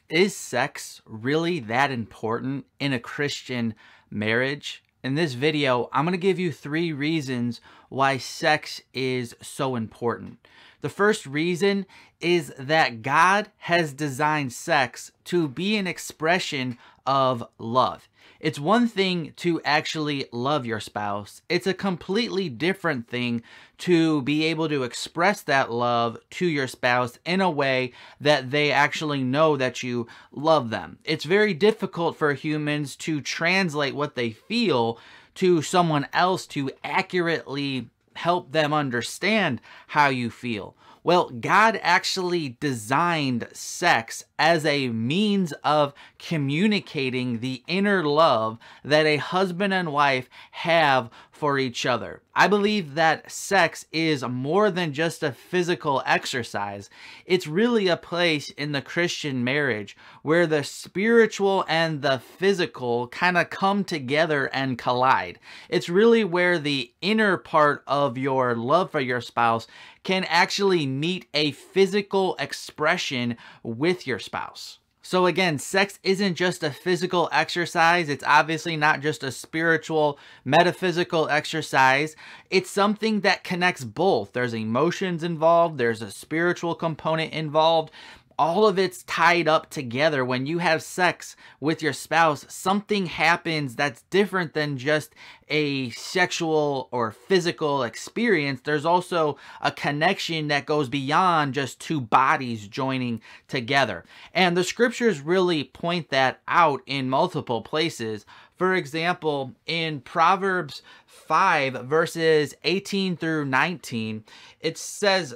Is sex really that important in a Christian marriage? In this video, I'm going to give you 3 reasons why sex is so important. The first reason is that God has designed sex to be an expression of love. It's one thing to actually love your spouse. It's a completely different thing to be able to express that love to your spouse in a way that they actually know that you love them. It's very difficult for humans to translate what they feel to someone else to accurately help them understand how you feel. Well, God actually designed sex as a means of communicating the inner love that a husband and wife have for each other. I believe that sex is more than just a physical exercise. It's really a place in the Christian marriage where the spiritual and the physical kind of come together and collide. It's really where the inner part of your love for your spouse can actually meet a physical expression with your spouse. So again, sex isn't just a physical exercise. It's obviously not just a spiritual, metaphysical exercise. It's something that connects both. There's emotions involved. There's a spiritual component involved. All of it's tied up together. When you have sex with your spouse, something happens that's different than just a sexual or physical experience. There's also a connection that goes beyond just two bodies joining together. And the scriptures really point that out in multiple places. For example, in Proverbs 5 verses 18 through 19, it says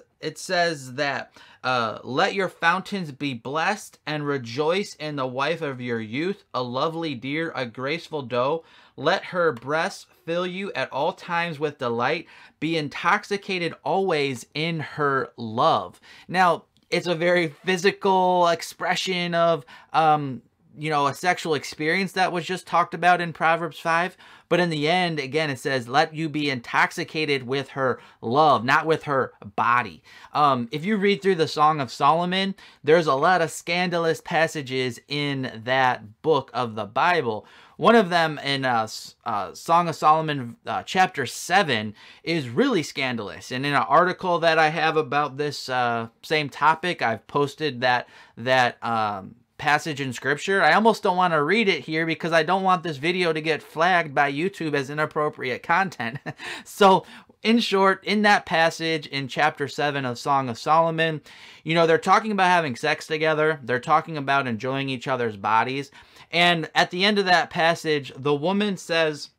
that let your fountains be blessed and rejoice in the wife of your youth, a lovely deer, a graceful doe. Let her breasts fill you at all times with delight. Be intoxicated always in her love. Now, it's a very physical expression of a sexual experience that was just talked about in Proverbs 5. But in the end, again, it says, let you be intoxicated with her love, not with her body. If you read through the Song of Solomon, there's a lot of scandalous passages in that book of the Bible. One of them in Song of Solomon chapter 7 is really scandalous. And in an article that I have about this same topic, I've posted that passage in scripture. I almost don't want to read it here because I don't want this video to get flagged by YouTube as inappropriate content. So in short, in that passage in chapter 7 of Song of Solomon, they're talking about having sex together. They're talking about enjoying each other's bodies. And at the end of that passage, the woman says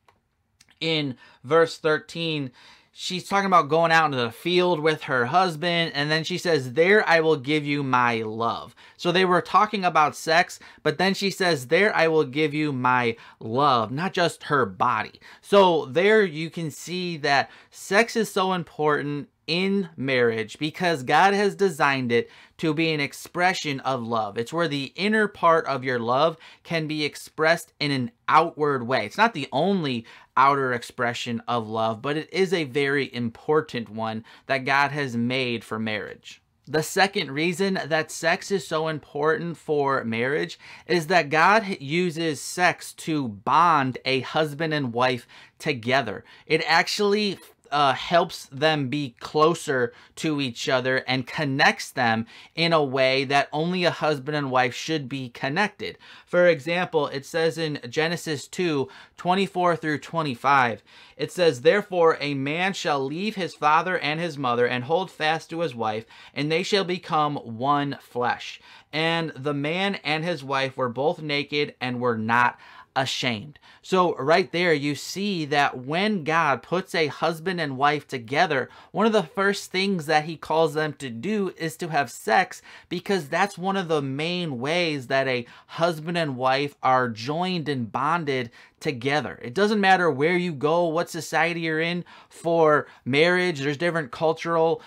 in verse 13, she's talking about going out into the field with her husband, and then she says, there I will give you my love. So they were talking about sex, but then she says, there I will give you my love, not just her body. So there you can see that sex is so important in marriage because God has designed it to be an expression of love. It's where the inner part of your love can be expressed in an outward way. It's not the only outer expression of love, but it is a very important one that God has made for marriage. The second reason that sex is so important for marriage is that God uses sex to bond a husband and wife together. It actually helps them be closer to each other and connects them in a way that only a husband and wife should be connected. For example, it says in Genesis 2:24 through 25, it says, therefore a man shall leave his father and his mother and hold fast to his wife, and they shall become one flesh. And the man and his wife were both naked and were not ashamed. So right there you see that when God puts a husband and wife together, one of the first things that he calls them to do is to have sex, because that's one of the main ways that a husband and wife are joined and bonded together. It doesn't matter where you go, what society you're in for marriage. There's different cultural,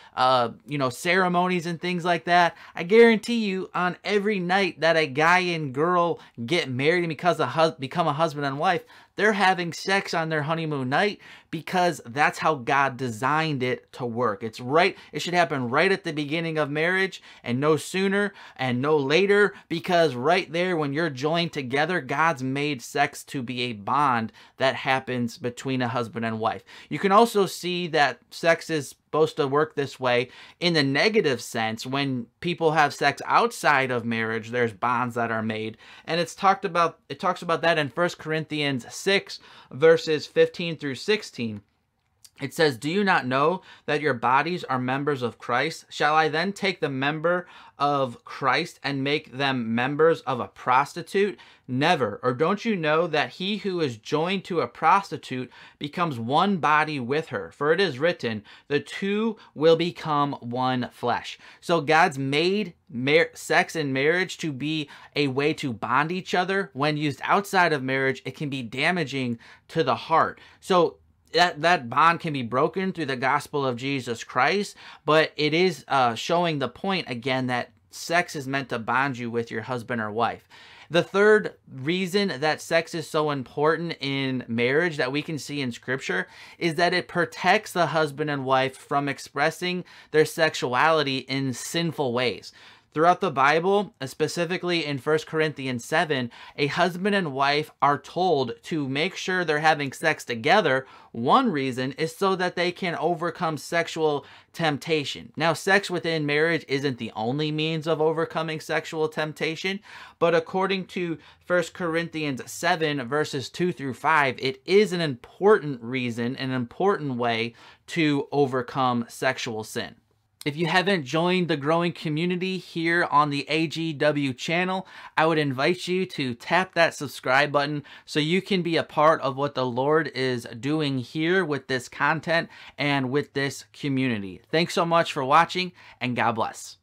ceremonies and things like that. I guarantee you on every night that a guy and girl get married and become a husband and wife, They're having sex on their honeymoon night because that's how God designed it to work. It's right. It should happen right at the beginning of marriage and no sooner and no later, because right there when you're joined together, God's made sex to be a bond that happens between a husband and wife. You can also see that sex is supposed to work this way in the negative sense. When people have sex outside of marriage, there's bonds that are made, and it talks about that in 1 Corinthians 6 verses 15 through 16. It says, "Do you not know that your bodies are members of Christ? Shall I then take the member of Christ and make them members of a prostitute? Never. Or don't you know that he who is joined to a prostitute becomes one body with her? For it is written, the two will become one flesh." So God's made sex and marriage to be a way to bond each other. When used outside of marriage, it can be damaging to the heart. So that bond can be broken through the gospel of Jesus Christ, but it is showing the point again that sex is meant to bond you with your husband or wife. The third reason that sex is so important in marriage that we can see in Scripture is that it protects the husband and wife from expressing their sexuality in sinful ways. Throughout the Bible, specifically in 1 Corinthians 7, a husband and wife are told to make sure they're having sex together. One reason is so that they can overcome sexual temptation. Now, sex within marriage isn't the only means of overcoming sexual temptation, but according to 1 Corinthians 7 verses 2 through 5, it is an important reason, an important way to overcome sexual sin. If you haven't joined the growing community here on the AGW channel, I would invite you to tap that subscribe button so you can be a part of what the Lord is doing here with this content and with this community. Thanks so much for watching, and God bless.